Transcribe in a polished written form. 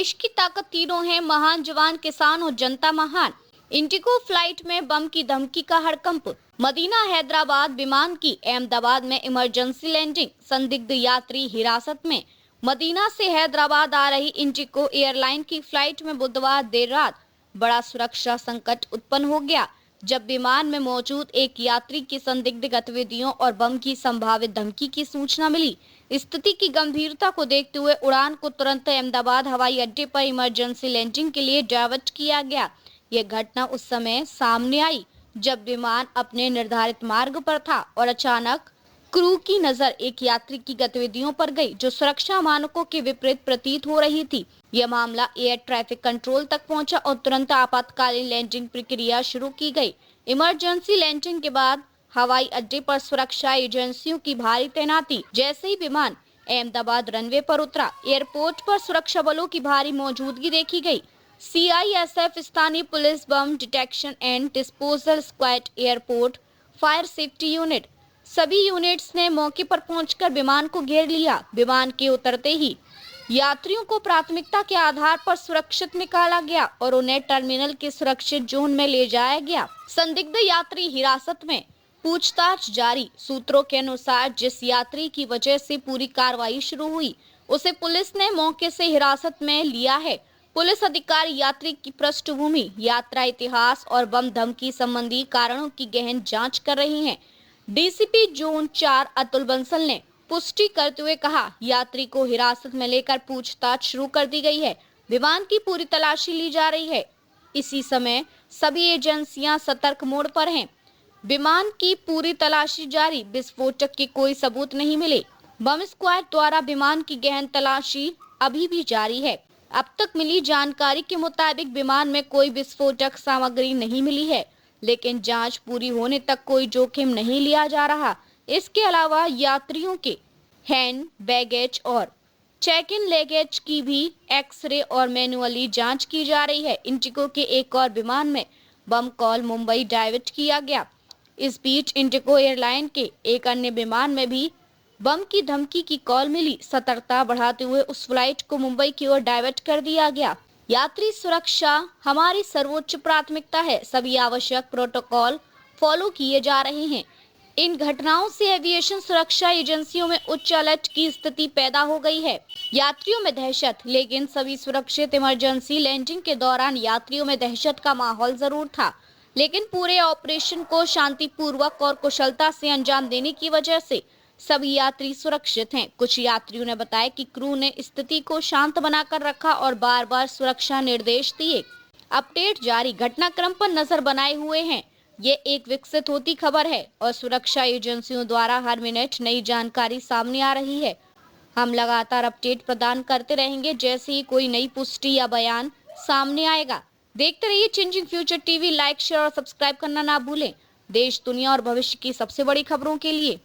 देश की ताकत तीनों है, महान जवान, किसान और जनता महान। इंडिगो फ्लाइट में बम की धमकी का हड़कंप। मदीना हैदराबाद विमान की अहमदाबाद में इमरजेंसी लैंडिंग, संदिग्ध यात्री हिरासत में। मदीना से हैदराबाद आ रही इंडिगो एयरलाइन की फ्लाइट में बुधवार देर रात बड़ा सुरक्षा संकट उत्पन्न हो गया, जब विमान में मौजूद एक यात्री की संदिग्ध गतिविधियों और बम की संभावित धमकी की सूचना मिली। स्थिति की गंभीरता को देखते हुए उड़ान को तुरंत अहमदाबाद हवाई अड्डे पर इमरजेंसी लैंडिंग के लिए डायवर्ट किया गया। यह घटना उस समय सामने आई जब विमान अपने निर्धारित मार्ग पर था और अचानक क्रू की नजर एक यात्री की गतिविधियों पर गई, जो सुरक्षा मानकों के विपरीत प्रतीत हो रही थी। यह मामला एयर ट्रैफिक कंट्रोल तक पहुंचा और तुरंत आपातकालीन लैंडिंग प्रक्रिया शुरू की गई। इमरजेंसी लैंडिंग के बाद हवाई अड्डे पर सुरक्षा एजेंसियों की भारी तैनाती। जैसे ही विमान अहमदाबाद रनवे पर उतरा, एयरपोर्ट पर सुरक्षा बलों की भारी मौजूदगी देखी गई। सीआईएसएफ, स्थानीय police, bomb detection and disposal squad, airport fire safety unit, सभी यूनिट्स ने मौके पर पहुंचकर विमान को घेर लिया। विमान के उतरते ही यात्रियों को प्राथमिकता के आधार पर सुरक्षित निकाला गया और उन्हें टर्मिनल के सुरक्षित जोन में ले जाया गया। संदिग्ध यात्री हिरासत में, पूछताछ जारी। सूत्रों के अनुसार जिस यात्री की वजह से पूरी कार्रवाई शुरू हुई, उसे पुलिस ने मौके से हिरासत में लिया है। पुलिस अधिकारी यात्री की पृष्ठभूमि, यात्रा इतिहास और बम धमकी संबंधी कारणों की गहन जांच कर रही हैं। डीसीपी जोन 4 अतुल बंसल ने पुष्टि करते हुए कहा, यात्री को हिरासत में लेकर पूछताछ शुरू कर दी गई है। विमान की पूरी तलाशी ली जा रही है। इसी समय सभी एजेंसियां सतर्क मोड पर हैं। विमान की पूरी तलाशी जारी। विस्फोटक के कोई सबूत नहीं मिले। बम स्क्वाड द्वारा विमान की गहन तलाशी अभी भी जारी है। अब तक मिली जानकारी के मुताबिक विमान में कोई विस्फोटक सामग्री नहीं मिली है, लेकिन जांच पूरी होने तक कोई जोखिम नहीं लिया जा रहा। इसके अलावा यात्रियों के हैंड बैगेज और चेक इन लगेज की भी एक्सरे और मैन्युअली जांच की जा रही है। इंडिगो के एक और विमान में बम कॉल मुंबई डाइवर्ट किया गया। इस बीच इंडिगो एयरलाइन के एक अन्य विमान में भी बम की धमकी की कॉल मिली। सतर्कता बढ़ाते हुए उस फ्लाइट को मुंबई की ओर डाइवर्ट कर दिया गया। यात्री सुरक्षा हमारी सर्वोच्च प्राथमिकता है। सभी आवश्यक प्रोटोकॉल फॉलो किए जा रहे हैं। इन घटनाओं से एविएशन सुरक्षा एजेंसियों में उच्च अलर्ट की स्थिति पैदा हो गई है। यात्रियों में दहशत, लेकिन सभी सुरक्षित। इमरजेंसी लैंडिंग के दौरान यात्रियों में दहशत का माहौल जरूर था, लेकिन पूरे ऑपरेशन को शांतिपूर्वक और कुशलता से अंजाम देने की वजह से सभी यात्री सुरक्षित हैं। कुछ यात्रियों ने बताया कि क्रू ने स्थिति को शांत बनाकर रखा और बार बार सुरक्षा निर्देश दिए। अपडेट जारी। घटनाक्रम पर नजर बनाए हुए हैं। ये एक विकसित होती खबर है और सुरक्षा एजेंसियों द्वारा हर मिनट नई जानकारी सामने आ रही है। हम लगातार अपडेट प्रदान करते रहेंगे जैसे ही कोई नई पुष्टि या बयान सामने आएगा। देखते रहिए changing future TV. Like, share और सब्सक्राइब करना ना भूलें। देश, दुनिया और भविष्य की सबसे बड़ी खबरों के लिए।